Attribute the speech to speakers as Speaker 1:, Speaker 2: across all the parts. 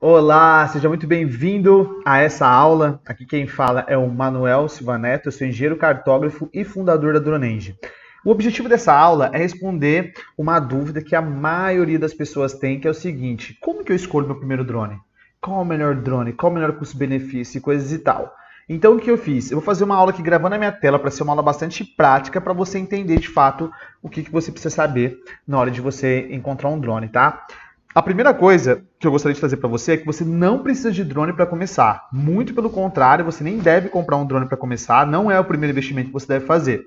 Speaker 1: Olá, seja muito bem-vindo a essa aula. Aqui quem fala é o Manuel Silva Neto, eu sou engenheiro cartógrafo e fundador da Dronenge. O objetivo dessa aula é responder uma dúvida que a maioria das pessoas tem, que é o seguinte: como que eu escolho meu primeiro drone? Qual o melhor drone? Qual o melhor custo-benefício e coisas e tal? Então, o que eu fiz? Eu vou fazer uma aula aqui gravando na minha tela para ser uma aula bastante prática para você entender de fato o que você precisa saber na hora de você encontrar um drone, tá? A primeira coisa que eu gostaria de trazer para você é que você não precisa de drone para começar. Muito pelo contrário, você nem deve comprar um drone para começar, não é o primeiro investimento que você deve fazer.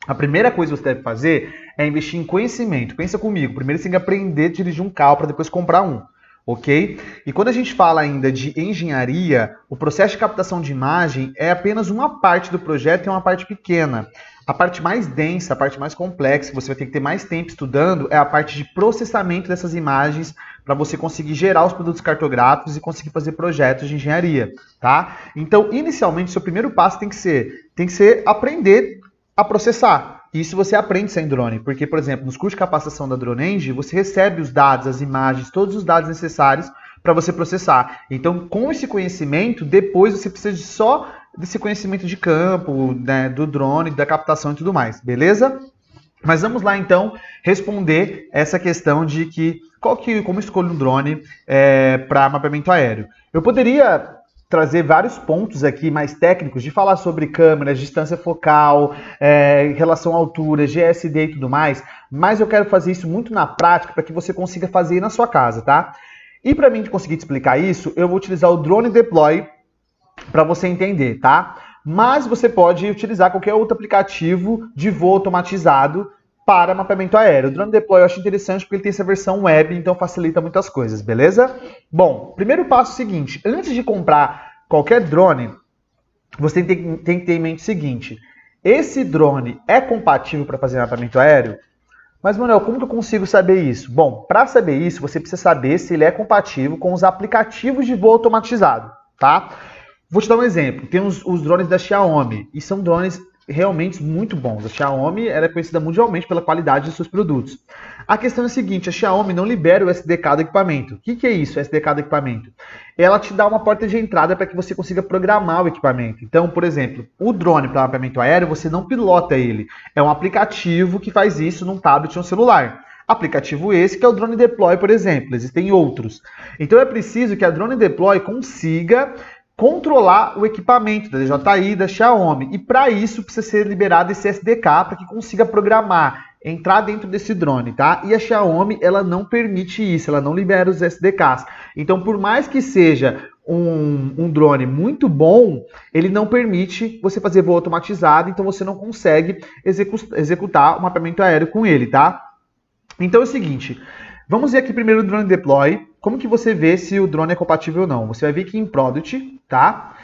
Speaker 1: A primeira coisa que você deve fazer é investir em conhecimento. Pensa comigo, primeiro você tem que aprender a dirigir um carro para depois comprar um, ok? E quando a gente fala ainda de engenharia, o processo de captação de imagem é apenas uma parte do projeto e é uma parte pequena. A parte mais densa, a parte mais complexa, que você vai ter que ter mais tempo estudando, é a parte de processamento dessas imagens para você conseguir gerar os produtos cartográficos e conseguir fazer projetos de engenharia, tá? Então, inicialmente, seu primeiro passo tem que ser aprender a processar. Isso você aprende sem drone, porque, por exemplo, nos cursos de capacitação da Dronenge, você recebe os dados, as imagens, todos os dados necessários para você processar. Então, com esse conhecimento, depois você precisa só desse conhecimento de campo, né, do drone, da captação e tudo mais, beleza? Mas vamos lá então responder essa questão de como escolho um drone para mapeamento aéreo. Eu poderia trazer vários pontos aqui mais técnicos de falar sobre câmeras, distância focal, relação à altura, GSD e tudo mais, mas eu quero fazer isso muito na prática para que você consiga fazer na sua casa, tá? E para mim conseguir te explicar isso, eu vou utilizar o Drone Deploy para você entender, tá? Mas você pode utilizar qualquer outro aplicativo de voo automatizado para mapeamento aéreo. O Drone Deploy eu acho interessante porque ele tem essa versão web, então facilita muitas coisas, beleza? Bom, primeiro passo é o seguinte: antes de comprar qualquer drone, você tem que ter em mente o seguinte: esse drone é compatível para fazer mapeamento aéreo? Mas, Manuel, como que eu consigo saber isso? Bom, para saber isso, você precisa saber se ele é compatível com os aplicativos de voo automatizado, tá? Vou te dar um exemplo. Tem os drones da Xiaomi, e são drones realmente muito bons. A Xiaomi ela é conhecida mundialmente pela qualidade de seus produtos. A questão é a seguinte: a Xiaomi não libera o SDK do equipamento. O que é isso, o SDK do equipamento? Ela te dá uma porta de entrada para que você consiga programar o equipamento. Então, por exemplo, o drone para mapeamento aéreo, você não pilota ele. É um aplicativo que faz isso num tablet ou um celular. Aplicativo esse que é o Drone Deploy, por exemplo. Existem outros. Então é preciso que a Drone Deploy consiga controlar o equipamento da DJI, da Xiaomi. E para isso precisa ser liberado esse SDK para que consiga programar, entrar dentro desse drone, tá? E a Xiaomi, ela não permite isso, ela não libera os SDKs. Então, por mais que seja um drone muito bom, ele não permite você fazer voo automatizado, então você não consegue executar o mapeamento aéreo com ele, tá? Então é o seguinte, vamos ver aqui primeiro o Drone Deploy. Como que você vê se o drone é compatível ou não? Você vai vir aqui em Product, tá?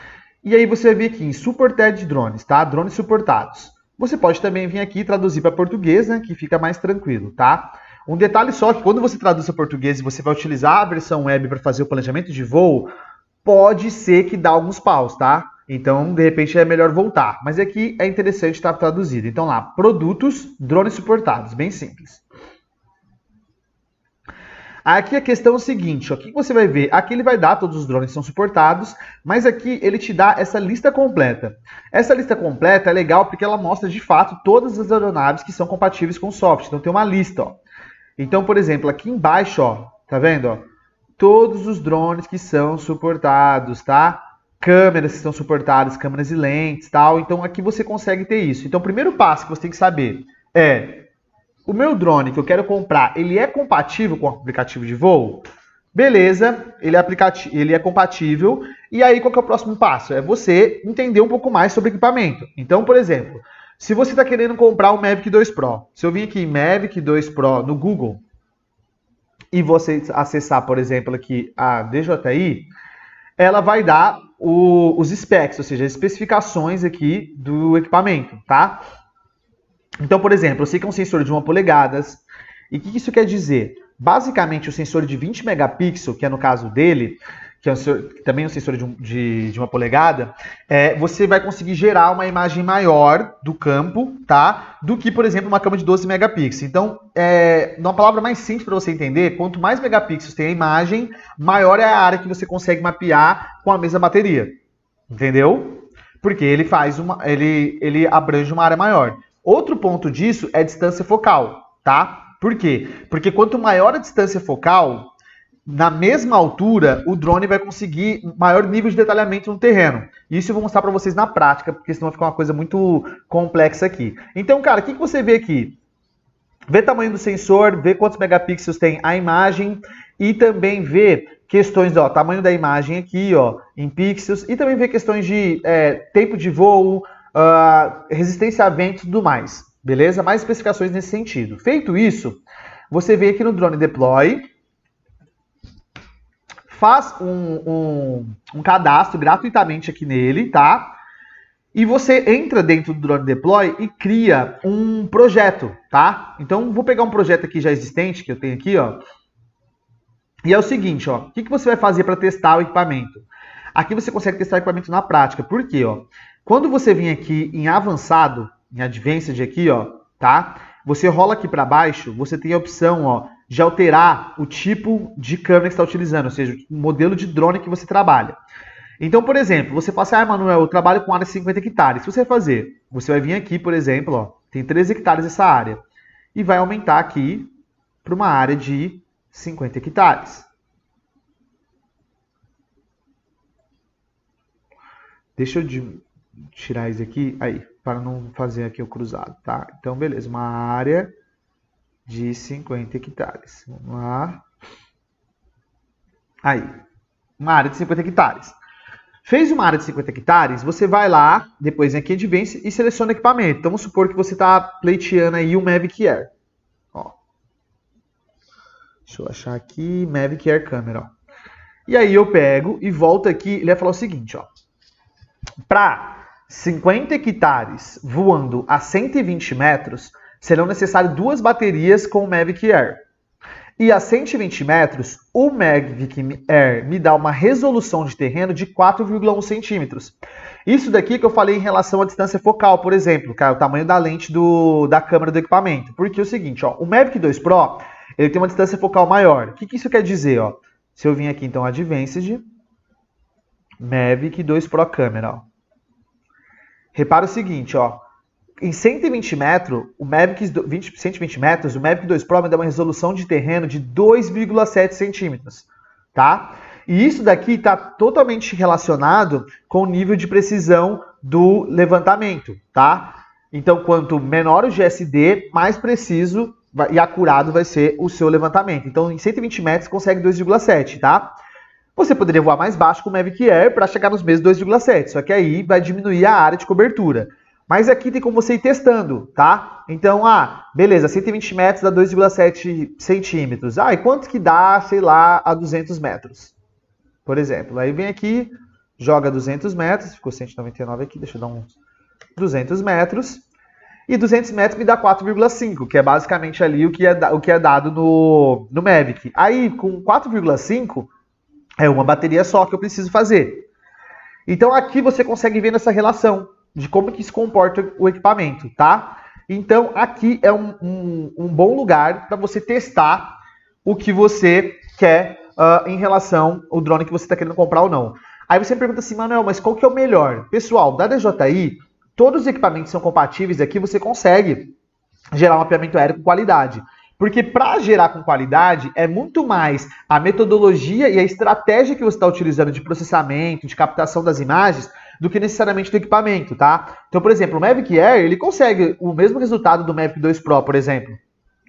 Speaker 1: E aí você vai vir aqui em Supported Drones, tá? Drones suportados. Você pode também vir aqui e traduzir para português, né? Que fica mais tranquilo, tá? Um detalhe só, que quando você traduz para português e você vai utilizar a versão web para fazer o planejamento de voo, pode ser que dá alguns paus, tá? Então, de repente, é melhor voltar. Mas aqui é interessante estar traduzido. Então lá, produtos, drones suportados, bem simples. Aqui a questão é o seguinte, ó, o que você vai ver? Aqui ele vai dar todos os drones que são suportados, mas aqui ele te dá essa lista completa. Essa lista completa é legal porque ela mostra de fato todas as aeronaves que são compatíveis com o software. Então tem uma lista, ó. Então, por exemplo, aqui embaixo, ó, tá vendo, ó? Todos os drones que são suportados, tá? Câmeras que são suportadas, câmeras e lentes, tal. Então aqui você consegue ter isso. Então o primeiro passo que você tem que saber é: o meu drone que eu quero comprar, ele é compatível com o aplicativo de voo? Beleza, ele é compatível. E aí, qual que é o próximo passo? É você entender um pouco mais sobre o equipamento. Então, por exemplo, se você está querendo comprar o Mavic 2 Pro, se eu vir aqui em Mavic 2 Pro no Google e você acessar, por exemplo, aqui a DJI, ela vai dar os specs, ou seja, as especificações aqui do equipamento, tá? Então, por exemplo, eu sei que é um sensor de 1 polegada. E o que isso quer dizer? Basicamente, o sensor de 20 megapixels, que é no caso dele, que é também é um sensor de 1 polegada, você vai conseguir gerar uma imagem maior do campo, tá? Do que, por exemplo, uma câmera de 12 megapixels. Então, uma palavra mais simples para você entender, quanto mais megapixels tem a imagem, maior é a área que você consegue mapear com a mesma bateria. Entendeu? Porque ele ele abrange uma área maior. Outro ponto disso é a distância focal, tá? Por quê? Porque quanto maior a distância focal, na mesma altura, o drone vai conseguir maior nível de detalhamento no terreno. Isso eu vou mostrar para vocês na prática, porque senão vai ficar uma coisa muito complexa aqui. Então, cara, o que você vê aqui? Vê o tamanho do sensor, vê quantos megapixels tem a imagem e também vê questões, tamanho da imagem aqui, em pixels, e também vê questões de tempo de voo, resistência a vento e tudo mais, beleza? Mais especificações nesse sentido. Feito isso, você vem aqui no Drone Deploy, faz um cadastro gratuitamente aqui nele, tá? E você entra dentro do Drone Deploy e cria um projeto, tá? Então, vou pegar um projeto aqui já existente, que eu tenho aqui, E é o seguinte, o que você vai fazer para testar o equipamento? Aqui você consegue testar o equipamento na prática. Por quê, Quando você vem aqui em avançado, em advanced aqui, tá? Você rola aqui para baixo, você tem a opção, de alterar o tipo de câmera que você está utilizando, ou seja, o modelo de drone que você trabalha. Então, por exemplo, você fala assim, Manuel, eu trabalho com área de 50 hectares. O que você vai fazer? Você vai vir aqui, por exemplo, tem 13 hectares essa área, e vai aumentar aqui para uma área de 50 hectares. Deixa eu tirar isso aqui, aí, para não fazer aqui o cruzado, tá? Então, beleza, uma área de 50 hectares. Vamos lá. Aí, uma área de 50 hectares. Fez uma área de 50 hectares, você vai lá, depois em aqui Advance e seleciona equipamento. Então, vamos supor que você está pleiteando aí o Mavic Air. Deixa eu achar aqui, Mavic Air Camera. E aí eu pego e volto aqui, ele vai falar o seguinte, para 50 hectares voando a 120 metros, serão necessárias 2 baterias com o Mavic Air. E a 120 metros, o Mavic Air me dá uma resolução de terreno de 4,1 centímetros. Isso daqui que eu falei em relação à distância focal, por exemplo, o tamanho da lente da câmera do equipamento. Porque é o seguinte, o Mavic 2 Pro, ele tem uma distância focal maior. O que isso quer dizer? Se eu vim aqui, então, Advanced, Mavic 2 Pro Câmera. Repara o seguinte, em 120 metros, o Mavic 2 Pro me dá uma resolução de terreno de 2,7 centímetros, tá? E isso daqui está totalmente relacionado com o nível de precisão do levantamento, tá? Então, quanto menor o GSD, mais preciso e acurado vai ser o seu levantamento. Então, em 120 metros, consegue 2,7, tá? Você poderia voar mais baixo com o Mavic Air para chegar nos mesmos 2,7, só que aí vai diminuir a área de cobertura. Mas aqui tem como você ir testando, tá? Então, beleza, 120 metros dá 2,7 centímetros. E quanto que dá, sei lá, a 200 metros? Por exemplo, aí vem aqui, joga 200 metros, ficou 199 aqui, deixa eu dar uns 200 metros. E 200 metros me dá 4,5, que é basicamente ali o que é dado no Mavic. Aí, com 4,5, é uma bateria só que eu preciso fazer. Então, aqui você consegue ver nessa relação de como que se comporta o equipamento, tá? Então, aqui é um bom lugar para você testar o que você quer em relação ao drone que você está querendo comprar ou não. Aí você me pergunta assim, Manuel, mas qual que é o melhor? Pessoal, da DJI, todos os equipamentos são compatíveis aqui, você consegue gerar um mapeamento aéreo com qualidade. Porque para gerar com qualidade é muito mais a metodologia e a estratégia que você está utilizando de processamento, de captação das imagens, do que necessariamente do equipamento, tá? Então, por exemplo, o Mavic Air, ele consegue o mesmo resultado do Mavic 2 Pro, por exemplo,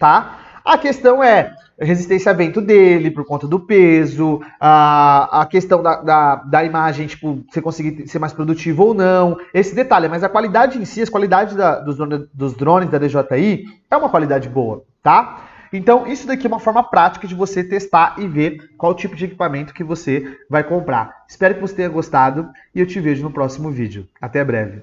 Speaker 1: tá? A questão é resistência a vento dele, por conta do peso, a questão da imagem, tipo, você conseguir ser mais produtivo ou não, esse detalhe, mas a qualidade em si, a qualidade dos drones da DJI é uma qualidade boa, tá? Então, isso daqui é uma forma prática de você testar e ver qual tipo de equipamento que você vai comprar. Espero que você tenha gostado e eu te vejo no próximo vídeo. Até breve.